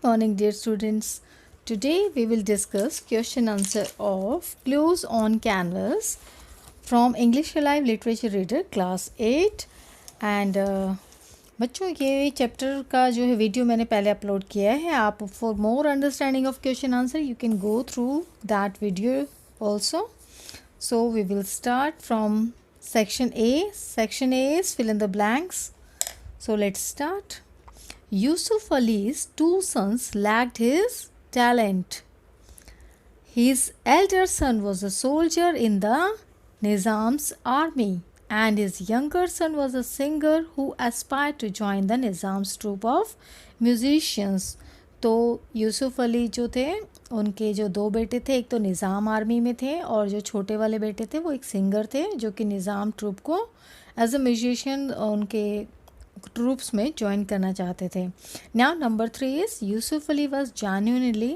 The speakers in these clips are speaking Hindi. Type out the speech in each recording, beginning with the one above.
morning, dear students. Today we will discuss question answer of Clues on Canvas from English Alive Literature Reader Class 8 and बच्चों ये चैप्टर का जो है वीडियो मैंने पहले अपलोड किया है. आप for more understanding of question answer you can go through that video also. So we will start from section A. Section A is fill in the blanks. So let's start. Yusuf Ali's two sons lacked his talent. His elder son was a soldier in the Nizam's army, and his younger son was a singer who aspired to join the Nizam's troupe of musicians. तो यूसुफ अली जो थे उनके जो दो बेटे थे, एक तो निज़ाम आर्मी में थे और जो छोटे वाले बेटे थे वो एक सिंगर थे जो कि निज़ाम ट्रूप को एज अ म्यूजिशियन उनके ट्रूप्स में ज्वाइन करना चाहते थे. Now number 3 is Yusuf Ali was genuinely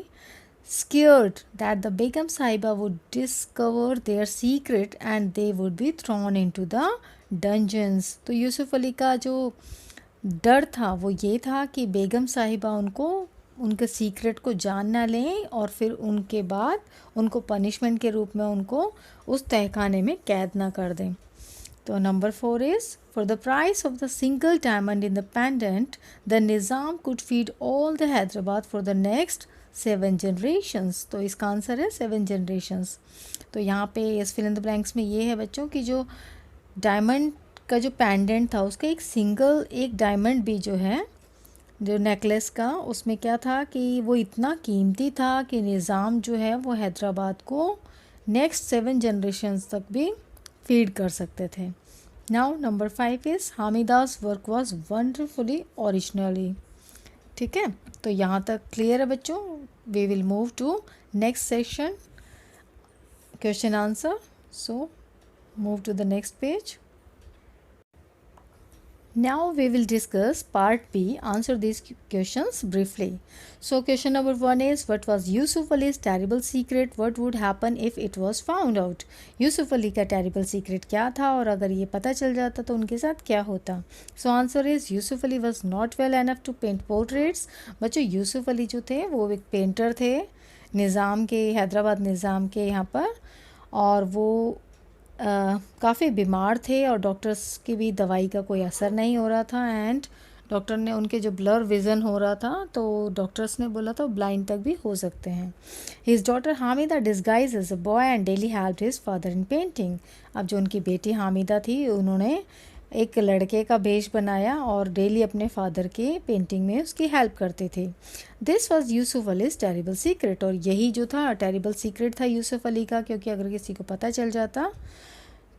scared that the Begum Sahiba would discover their secret and they would be thrown into the dungeons. तो यूसुफ अली का जो डर था वो ये था कि बेगम साहिबा उनको उनके सीक्रेट को जान ना लें और फिर उनके बाद उनको पनिशमेंट के रूप में उनको उस तहखाने में कैद ना कर दें. तो number 4 is for the price of the single diamond in the pendant the Nizam could feed all the Hyderabad for the next 7 generations. तो इसका आंसर है 7 जनरेशन्स. तो यहाँ पे इस फिल इन द ब्लैंक्स में ये है बच्चों की जो डायमंड का जो पेंडेंट था उसका एक डायमंड भी जो है जो नेकलेस का उसमें क्या था कि वो इतना कीमती था कि निज़ाम जो है वो हैदराबाद को नेक्स्ट 7 जनरेशन्स तक भी फीड कर सकते थे. Now number 5 is Hamida's work was wonderfully originally. ठीक है, तो यहाँ तक क्लियर है बच्चों. We will move to next section question answer. So move to the next page. Now we will discuss part B. Answer these questions briefly. So question number 1 is what was Yusuf Ali's terrible secret? What would happen if it was found out? Yusuf Ali का terrible secret क्या था और अगर ये पता चल जाता तो उनके साथ क्या होता? So answer is Yusuf Ali was not well enough to paint portraits. बच्चों यूसुफ अली जो थे वो एक पेंटर थे निज़ाम के, हैदराबाद निज़ाम के यहाँ पर, और वो काफ़ी बीमार थे और डॉक्टर्स की भी दवाई का कोई असर नहीं हो रहा था. एंड डॉक्टर ने उनके जो ब्लर विज़न हो रहा था तो डॉक्टर्स ने बोला था ब्लाइंड तक भी हो सकते हैं. His daughter Hamida disguise as a boy and daily helped his father in painting. अब जो उनकी बेटी हामिदा थी उन्होंने एक लड़के का भेष बनाया और डेली अपने फादर के पेंटिंग में उसकी हेल्प करती थी. This was Yusuf allies terrible secret. और यही जो था टेरिबल सीक्रेट था यूसुफ अली का, क्योंकि अगर किसी को पता चल जाता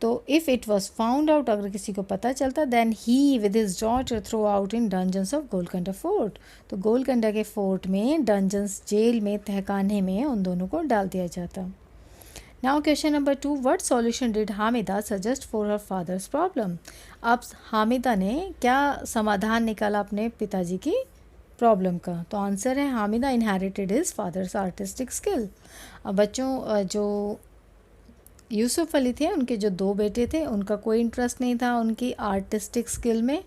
तो if it was found out, अगर किसी को पता चलता, देन ही with his daughter throw out in dungeons of Golconda fort. तो गोलकंडा के फोर्ट में, डंजन्स जेल में, तहखाने में उन दोनों को डाल दिया जाता. Now question number 2, what solution did Hamida suggest for her father's problem? अब हामिदा ने क्या समाधान निकाला अपने पिताजी की प्रॉब्लम का? तो आंसर है Hamida inherited his father's artistic skill. अब बच्चों जो यूसुफ अली थे उनके जो दो बेटे थे उनका कोई इंटरेस्ट नहीं था उनकी आर्टिस्टिक स्किल में.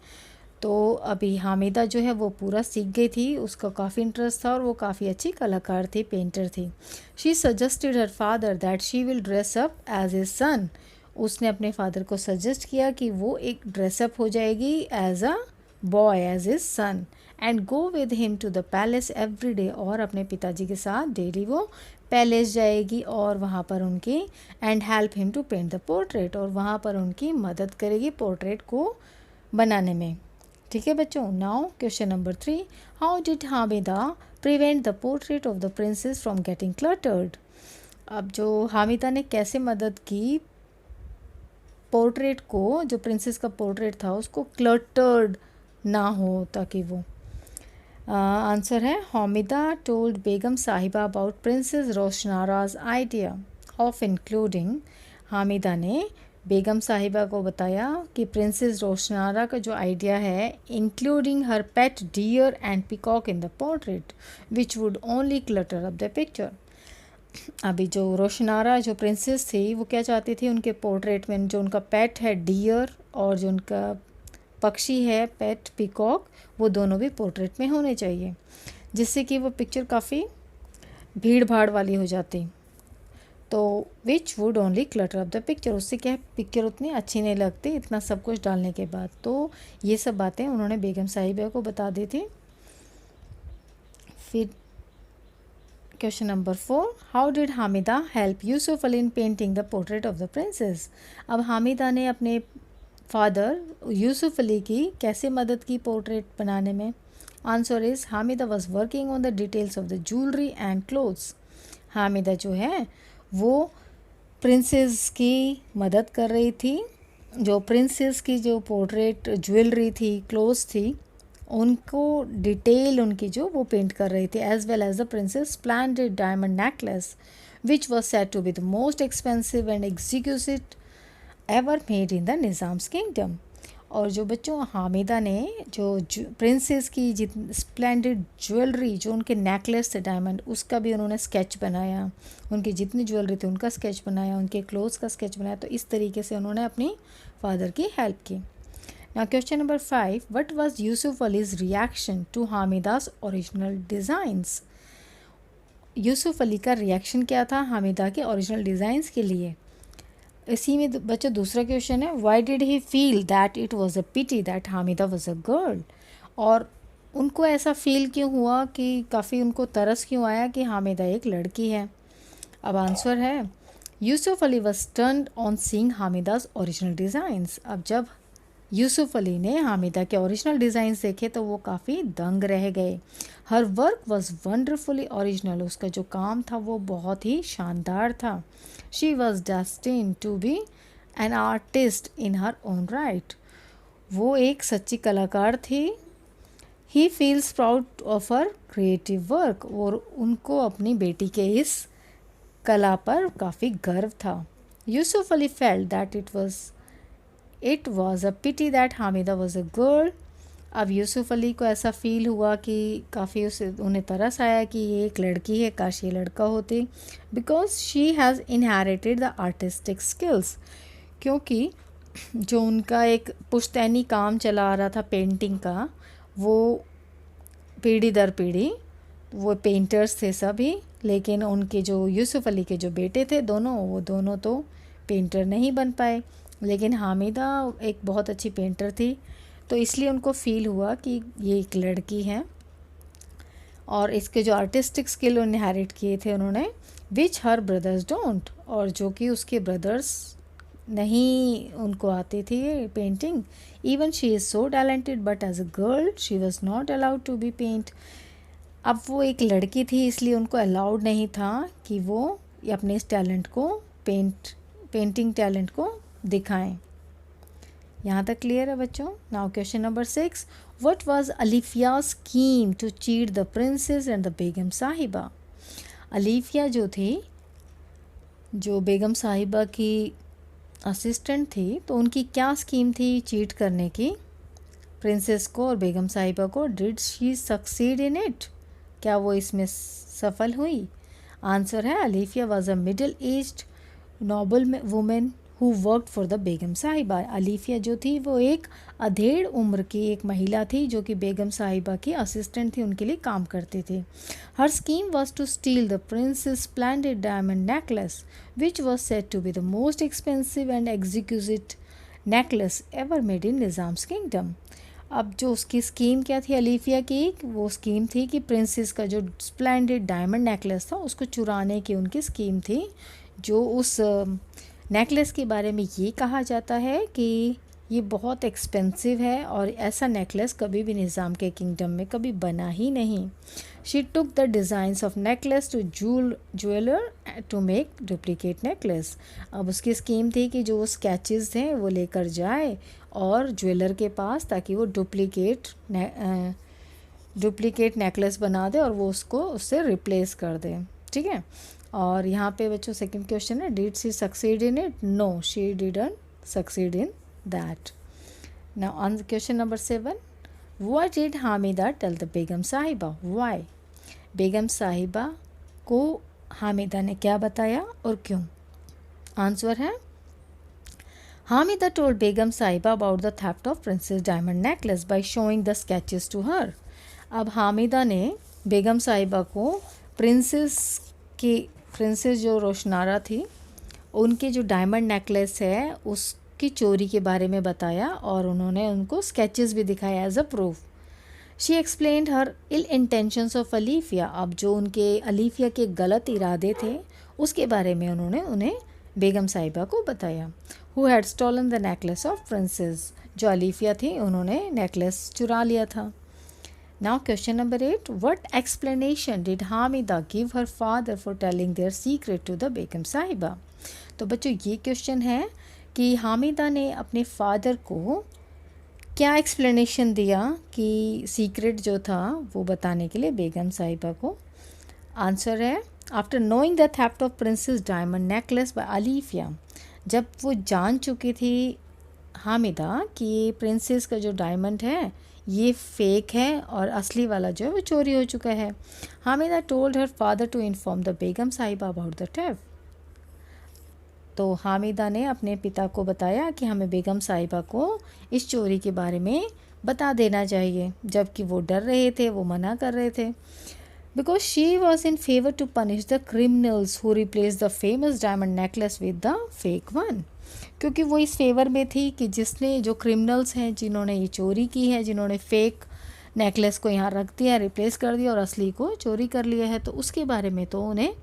तो अभी हामिदा जो है वो पूरा सीख गई थी, उसका काफ़ी इंटरेस्ट था और वो काफ़ी अच्छी कलाकार थी, पेंटर थी. She suggested her father that she will dress up as a son. उसने अपने फादर को सजेस्ट किया कि वो एक ड्रेसअप हो जाएगी as a boy, as a son, and go with him to the palace every day. और अपने पिताजी के साथ डेली वो पैलेस जाएगी और वहाँ पर उनकी and help him to paint the portrait, और वहाँ पर उनकी मदद करेगी पोर्ट्रेट को बनाने में. ठीक है बच्चों. Now question number 3, how did Hamida prevent the portrait of the princess from getting cluttered? अब जो हामिदा ने कैसे मदद की पोर्ट्रेट को, जो प्रिंसेस का पोर्ट्रेट था उसको क्लटर्ड ना हो ताकि वो आंसर है Hamida told Begum Sahiba about princess Roshanara's idea of including. Hamida ने बेगम साहिबा को बताया कि प्रिंसेस रोशनारा का जो आइडिया है including her pet deer and peacock in the portrait which would only clutter up the picture. अभी जो रोशनारा जो प्रिंसेस थी वो क्या चाहती थी, उनके पोर्ट्रेट में जो उनका पेट है डियर और जो उनका पक्षी है पेट पिकॉक, वो दोनों भी पोर्ट्रेट में होने चाहिए. जिससे कि वो पिक्चर काफ़ी भीड़ भाड़ वाली हो जाती। तो विच would only clutter up the picture, उससे क्या पिक्चर उतनी अच्छी नहीं लगती इतना सब कुछ डालने के बाद। तो ये सब बातें उन्होंने बेगम साहिबा को बता दी थी। फिर question number 4, how did Hamida help Yusuf Ali in painting the portrait of the princess. अब हामिदा ने अपने फादर यूसुफ अली की कैसे मदद की पोर्ट्रेट बनाने में। Answer is Hamida was working on the details of the jewellery and clothes. Hamida जो है वो प्रिंसेस की मदद कर रही थी। जो प्रिंसेस की जो पोर्ट्रेट ज्वेलरी थी, क्लोथ्स थी, उनको डिटेल उनकी जो वो पेंट कर रही थी। As well as the princess splendid diamond necklace which was said to be the most expensive and executive ever made in the Nizam's kingdom. और जो बच्चों हामिदा ने जो प्रिंसेस की जितनी स्प्लेंडेड ज्वेलरी, जो उनके नेकलेस थे डायमंड, उसका भी उन्होंने स्केच बनाया, उनकी जितनी ज्वेलरी थी उनका स्केच बनाया, उनके क्लोथ्स का स्केच बनाया। तो इस तरीके से उन्होंने अपनी फादर की हेल्प की। Now question number 5, what was Yusuf Ali's reaction to Hamida's original designs. Yusuf Ali का रिएक्शन क्या था हामिदा के ओरिजिनल डिज़ाइंस के लिए। इसी में बच्चों दूसरा क्वेश्चन है, why did he feel that it was a pity that Hamida was a girl. और उनको ऐसा फील क्यों हुआ कि काफ़ी उनको तरस क्यों आया कि हामिदा एक लड़की है। अब आंसर है, Yusuf Ali was turned on seeing Hamida's original designs. अब जब यूसुफ अली ने हामिदा के ओरिजिनल डिज़ाइंस देखे तो वो काफ़ी दंग रह गए। Her work was wonderfully original, उसका जो काम था वो बहुत ही शानदार था। She was destined to be an artist in her own right, वो एक सच्ची कलाकार थी। He feels proud of her creative work, और उनको अपनी बेटी के इस कला पर काफ़ी गर्व था। Yusuf Ali felt that it was a pity that Hamida was a girl. अब यूसुफ अली को ऐसा फील हुआ कि काफ़ी उन्हें तरस आया कि ये एक लड़की है, काश ये लड़का होती। Because she has inherited the artistic skills, क्योंकि जो उनका एक पुश्तैनी काम चला आ रहा था पेंटिंग का, वो पीढ़ी दर पीढ़ी वो पेंटर्स थे सभी, लेकिन उनके जो यूसुफ अली के जो बेटे थे दोनों, वो दोनों तो पेंटर नहीं बन पाए। लेकिन हामिदा एक बहुत अच्छी पेंटर थी, तो इसलिए उनको फ़ील हुआ कि ये एक लड़की है। और इसके जो आर्टिस्टिक स्किल इनहेरिट किए थे उन्होंने, विच हर ब्रदर्स डोंट, और जो कि उसके ब्रदर्स नहीं उनको आती थी painting. Even she is so talented but as a girl she was not allowed to be paint. अब वो एक लड़की थी इसलिए उनको अलाउड नहीं था कि वो अपने इस टैलेंट को पेंटिंग टैलेंट को दिखाएं। यहाँ तक क्लियर है बच्चों। Now question number 6, what was Alifiya scheme to cheat the princess and the Begum Sahiba. Alifiya जो थी, जो बेगम साहिबा की असिस्टेंट थी, तो उनकी क्या स्कीम थी चीट करने की प्रिंसेस को और बेगम साहिबा को। Did she succeed in it, क्या वो इसमें सफल हुई। आंसर है, Alifiya was a middle aged noble women who worked for the Begum Sahiba. Alifiya जो थी वो एक अधेड़ उम्र की एक महिला थी जो कि बेगम साहिबा की असिस्टेंट थी, उनके लिए काम करती थी। Her scheme was to steal the princess splendid diamond necklace which was said to be the most expensive and executive necklace ever made in Nizam's kingdom. अब जो उसकी स्कीम क्या थी अलीफिया की, वो स्कीम थी कि प्रिंसेस का जो स्प्लेंडेड डायमंड नेकलेस था उसको चुराने की उनकी स्कीम थी। जो उस नेकलेस के बारे में ये कहा जाता है कि ये बहुत एक्सपेंसिव है और ऐसा नेकलेस कभी भी निज़ाम के किंगडम में कभी बना ही नहीं। She took the designs of necklace to jeweller to make duplicate necklace. अब उसकी स्कीम थी कि जो स्केचेस थे वो लेकर जाए और ज्वेलर के पास, ताकि वो डुप्लीकेट नेकलेस बना दे और वो उससे रिप्लेस कर दे। ठीक है। और यहाँ पे बच्चों सेकंड क्वेश्चन है, did she succeed in it. No, she didn't succeed in that. Now on question number 7, what did Hamida tell the Begum Sahiba, why. बेगम साहिबा को हामिदा ने क्या बताया और क्यों। आंसर है, Hamida told Begum Sahiba about the theft of princess diamond necklace by showing the sketches to her. अब हामिदा ने बेगम साहिबा को प्रिंसेस जो रोशनारा थी उनके जो डायमंड नेकलेस है उसकी चोरी के बारे में बताया और उन्होंने उनको स्केचेस भी दिखाया as a proof. She explained her ill intentions of Alifiya, अब जो उनके अलीफिया के गलत इरादे थे उसके बारे में उन्होंने उन्हें बेगम साहिबा को बताया। Who had stolen the necklace of princess, जो अलीफिया थी उन्होंने नेकलेस चुरा लिया था। Now question number 8. What explanation did Hamida give her father for telling their secret to the Begum Sahiba? तो बच्चों ये क्वेश्चन है कि हामिदा ने अपने फादर को क्या एक्सप्लेनेशन दिया कि सीक्रेट जो था वो बताने के लिए बेगम साहिबा को। आंसर है after knowing the theft of princess diamond necklace by Alifiya, जब वो जान चुकी थी हामिदा कि ये प्रिंसेस का जो डायमंड है ये फेक है और असली वाला जो है वो चोरी हो चुका है। Hamida told her father to inform the Begum Sahiba about the theft, तो हामिदा ने अपने पिता को बताया कि हमें बेगम साहिबा को इस चोरी के बारे में बता देना चाहिए, जबकि वो डर रहे थे, वो मना कर रहे थे। Because she was in favour to punish the criminals who replace the famous diamond necklace with the fake one, क्योंकि वो इस फेवर में थी कि जिसने जो क्रिमिनल्स हैं जिन्होंने ये चोरी की है, जिन्होंने फेक नेकलेस को यहाँ रख दिया, रिप्लेस कर दिया और असली को चोरी कर लिया है, तो उसके बारे में तो उन्हें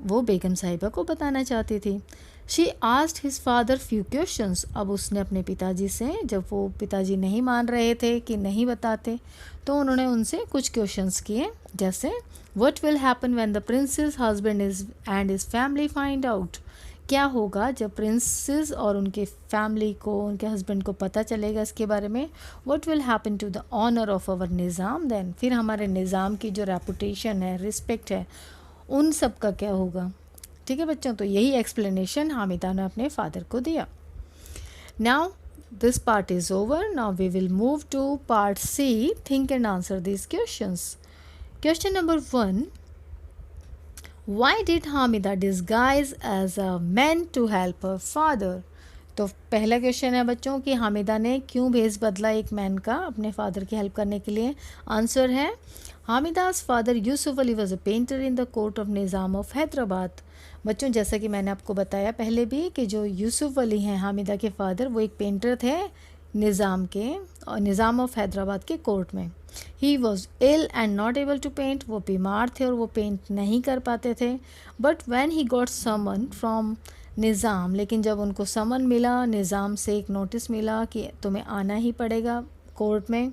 वो बेगम साहिबा को बताना चाहती थी। She asked his father few questions, अब उसने अपने पिताजी से, जब वो पिताजी नहीं मान रहे थे कि नहीं बताते, तो उन्होंने उनसे कुछ क्वेश्चंस किए, जैसे what will happen when the princess husband is and his family find out, क्या होगा जब प्रिंसेस और उनके फैमिली को, उनके हस्बैंड को पता चलेगा इसके बारे में। What will happen to the honour of our Nizam then, फिर हमारे निज़ाम की जो रेपुटेशन है, रिस्पेक्ट है, उन सब का क्या होगा। ठीक है बच्चों, तो यही एक्सप्लेनेशन हामिदा ने अपने फादर को दिया। Now this part is over, now we will move to part C, think and answer this questions. Question number 1, Why did Hamida disguise as a man to help her father? तो पहला क्वेश्चन है बच्चों कि हामिदा ने क्यों भेस बदला एक मैन का अपने फादर की हेल्प करने के लिए। आंसर है Hamida's father Yusuf Ali was a painter in the court of Nizam of Hyderabad. बच्चों जैसा कि मैंने आपको बताया पहले भी कि जो यूसुफ अली हैं हामिदा के फादर, वो एक पेंटर थे निज़ाम ऑफ हैदराबाद के कोर्ट में। He was ill and not able to paint, वो बीमार थे और वो पेंट नहीं कर पाते थे। But when he got summon from Nizam, लेकिन जब उनको समन मिला, निज़ाम से एक नोटिस मिला कि तुम्हें आना ही पड़ेगा कोर्ट में,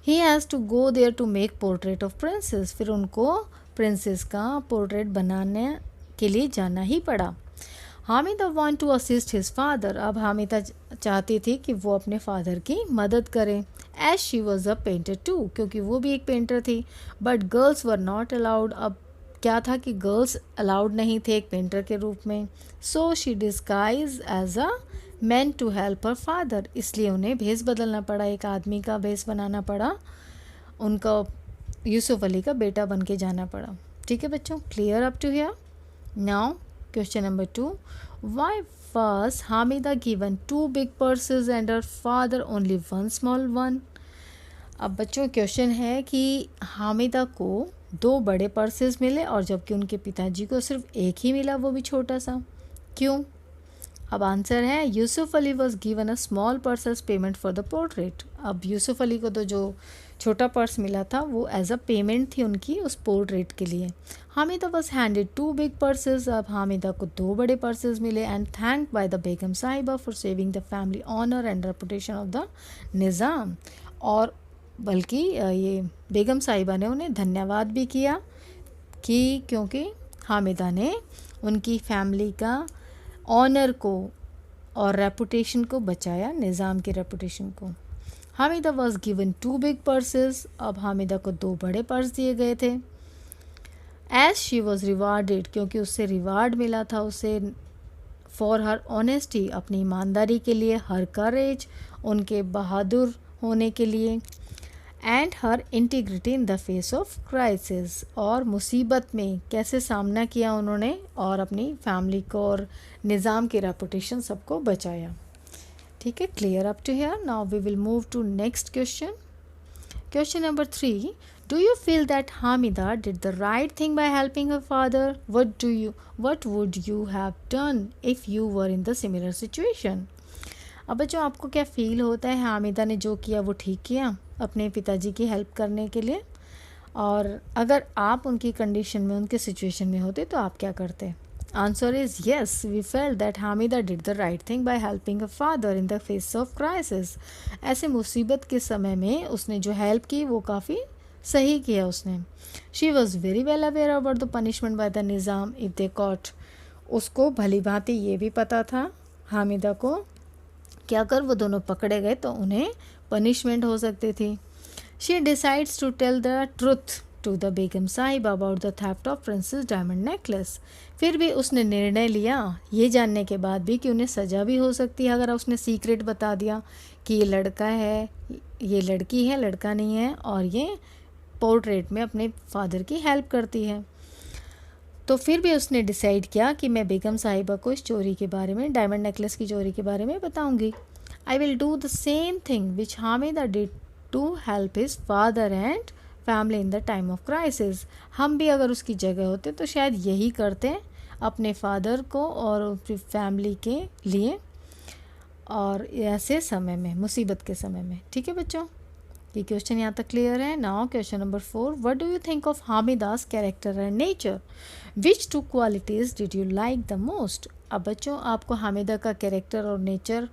he has to go there to make portrait of princess, फिर उनको प्रिंसेस का पोर्ट्रेट बनाने के लिए जाना ही पड़ा। Hamida want to assist his father, अब हामिदा चाहती थी कि वो अपने फादर की मदद करें, as she was a painter too, क्योंकि वो भी एक पेंटर थी। But girls were not allowed, अब क्या था कि गर्ल्स अलाउड नहीं थे एक पेंटर के रूप में। So she disguise as a man to help her father, इसलिए उन्हें भेस बदलना पड़ा, एक आदमी का भेस बनाना पड़ा, उनका यूसुफ अली का बेटा बन के जाना पड़ा। ठीक है बच्चों, clear up to here. Now question number 2, why was Hamida given 2 big purses and her father only 1 small one? अब बच्चों क्वेश्चन है कि हामिदा को 2 बड़े पर्सेस मिले और जबकि उनके पिताजी को सिर्फ एक ही मिला, वो भी छोटा सा, क्यों? अब आंसर है Yusuf Ali was given a small purse as payment for the portrait. अब यूसुफ अली को तो जो छोटा पर्स मिला था वो एज अ पेमेंट थी उनकी उस पोर्ट्रेट के लिए। Hamida was handed 2 big purses, अब हामिदा को 2 बड़े पर्सेज मिले, and thank by the Begum Sahiba for saving the family honour and reputation of the Nizam, और बल्कि ये बेगम साहिबा ने उन्हें धन्यवाद भी किया कि क्योंकि हामिदा ने उनकी फैमिली का ऑनर को और रेपुटेशन को बचाया, निज़ाम की रेपुटेशन को। Hamida was given 2 big purses, अब हामिदा को 2 बड़े पर्स दिए गए थे। एज शी वॉज रिवार्डेड, क्योंकि उससे रिवार्ड मिला था उसे फॉर हर ऑनेस्टी, अपनी ईमानदारी के लिए, हर करेज, उनके बहादुर होने के लिए, and her integrity in the face of crisis, और मुसीबत में कैसे सामना किया उन्होंने और अपनी फैमिली को और निज़ाम की रेपुटेशन सबको बचाया। ठीक है, clear up to here. Now we will move to next question. Question number 3, Do you feel that Hamida did the right thing by helping her father? What would you have done if you were in the similar situation? अब बच्चों आपको क्या फील होता है हामिदा ने जो किया वो ठीक किया अपने पिताजी की हेल्प करने के लिए? और अगर आप उनकी कंडीशन में उनके सिचुएशन में होते तो आप क्या करते? Answer is yes, we felt that Hamida did the right thing by helping a father in the face of crisis. ऐसे मुसीबत के समय में उसने जो हेल्प की वो काफ़ी सही किया उसने। She was very well aware about the punishment by the Nizam if they caught. उसको भली भांति ये भी पता था हामिदा को कि अगर वो दोनों पकड़े गए तो उन्हें पनिशमेंट हो सकती थी। She decides to tell the truth to the Begum Sahib about the theft of princess diamond necklace. फिर भी उसने निर्णय लिया ये जानने के बाद भी कि उन्हें सज़ा भी हो सकती है अगर उसने सीक्रेट बता दिया कि ये लड़का है, ये लड़की है, लड़का नहीं है, और ये पोर्ट्रेट में अपने फादर की हेल्प करती है। तो फिर भी उसने डिसाइड किया कि मैं बेगम साहिबा को इस चोरी के बारे में, डायमंड नेकलेस की चोरी के बारे में बताऊंगी। I will do the same thing which Hamida did to help his father and family in the time of crisis. हम भी अगर उसकी जगह होते तो शायद यही करते अपने फादर को और अपनी फैमिली के लिए, और ऐसे समय में, मुसीबत के समय में। ठीक है बच्चों, ये क्वेश्चन यहाँ तक क्लियर है। Now question number 4, what do you think of Hamida's character and nature? Which two qualities did you like the most? अब बच्चों आपको हामिदा का कैरेक्टर और नेचर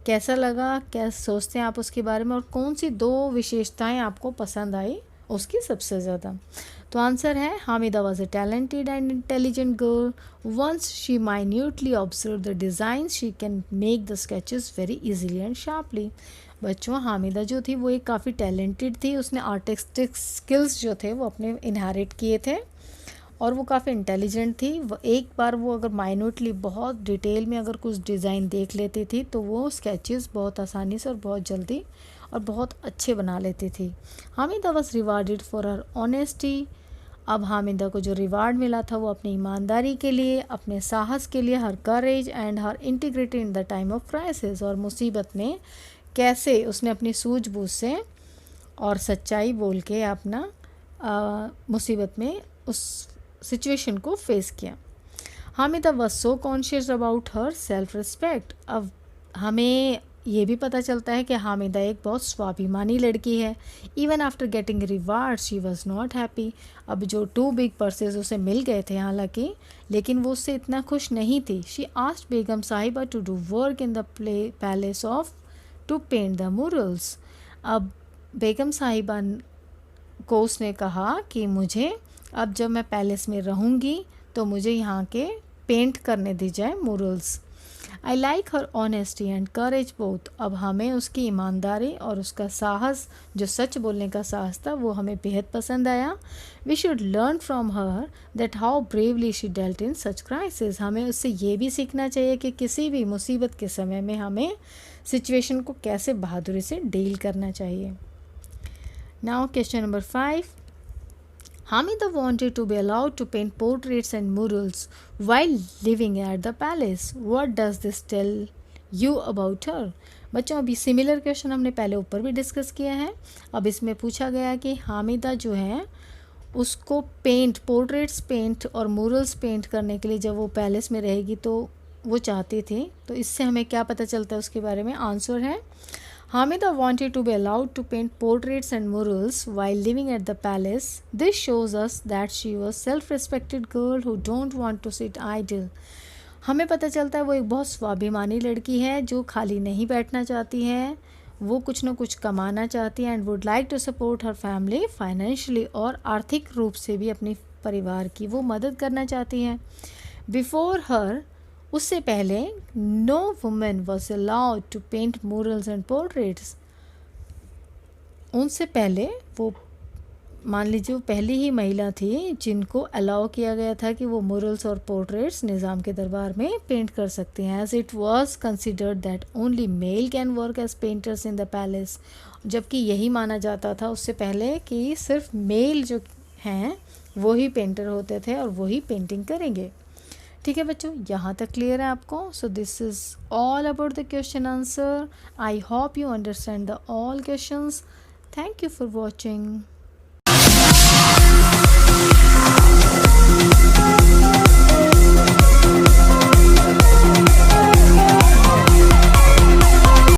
कैसा लगा, क्या सोचते हैं आप उसके बारे में, और कौन सी 2 विशेषताएं आपको पसंद आई उसकी सबसे ज़्यादा? तो आंसर है Hamida was a talented and intelligent girl. Once she minutely observe the design she can make the sketches very easily and sharply. बच्चों हामिदा जो थी वो एक काफ़ी टैलेंटेड थी, उसने आर्टिस्टिक स्किल्स जो थे वो अपने इनहेरिट किए थे, और वो काफ़ी इंटेलिजेंट थी। एक बार वो अगर माइन्यूटली बहुत डिटेल में अगर कुछ डिज़ाइन देख लेती थी तो वो स्केचेस बहुत आसानी से और बहुत जल्दी और बहुत अच्छे बना लेती थी। Hamida was rewarded for her honesty. अब हामिदा को जो रिवार्ड मिला था वो अपनी ईमानदारी के लिए, अपने साहस के लिए, her courage and her integrity in the time of crisis. और मुसीबत में कैसे उसने अपनी सूझबूझ से और सच्चाई बोल के अपना मुसीबत में उस सिचुएशन को फेस किया। Hamida was so conscious about her self respect. अब हमें ये भी पता चलता है कि हामिदा एक बहुत स्वाभिमानी लड़की है। Even after getting reward she was not happy. अब जो 2 बिग पर्सेज उसे मिल गए थे हालांकि, लेकिन वो उससे इतना खुश नहीं थी। She asked Begum Sahiba to do work in the palace of to paint the murals. अब बेगम साहिबा को उसने कहा कि मुझे अब जब मैं पैलेस में रहूँगी तो मुझे यहाँ के पेंट करने दी जाए murals. I like her honesty and courage both. अब हमें उसकी ईमानदारी और उसका साहस, जो सच बोलने का साहस था, वो हमें बेहद पसंद आया। We should learn from her that how bravely she dealt in such crisis. हमें उससे ये भी सीखना चाहिए कि किसी भी मुसीबत के समय में हमें सिचुएशन को कैसे बहादुरी से डील करना चाहिए। Now question number 5, Hamida wanted to be allowed to paint portraits and murals while living at the palace. What does this tell you about her? बच्चों अभी सिमिलर क्वेश्चन हमने पहले ऊपर भी डिस्कस किया है। अब इसमें पूछा गया कि हामिदा जो है उसको पोर्ट्रेट्स पेंट और मुरल्स पेंट करने के लिए जब वो पैलेस में रहेगी तो वो चाहती थी। तो इससे हमें क्या पता चलता है उसके बारे में? आंसर है Hamida wanted to be allowed to paint portraits and murals while living at the palace. This shows us that she was self-respected girl who don't want to sit idle. हमें पता चलता है वो एक बहुत स्वाभिमानी लड़की है जो खाली नहीं बैठना चाहती है, वो कुछ न कुछ कमाना चाहती है and would like to support her family financially, और आर्थिक रूप से भी अपनी परिवार की वो मदद करना चाहती है। बिफोर हर, उससे पहले, no women was allowed to paint murals and portraits. उनसे पहले वो, मान लीजिए वो पहली ही महिला थी जिनको अलाउ किया गया था कि वो मुरल्स और पोर्ट्रेट्स निज़ाम के दरबार में पेंट कर सकती हैं। As it was considered that only male can work as painters in the palace. जबकि यही माना जाता था उससे पहले कि सिर्फ मेल जो हैं वो ही पेंटर होते थे और वही पेंटिंग करेंगे। ठीक है बच्चों, यहाँ तक क्लियर है आपको? So this is all about the question answer. I hope you understand the all questions. Thank you for watching.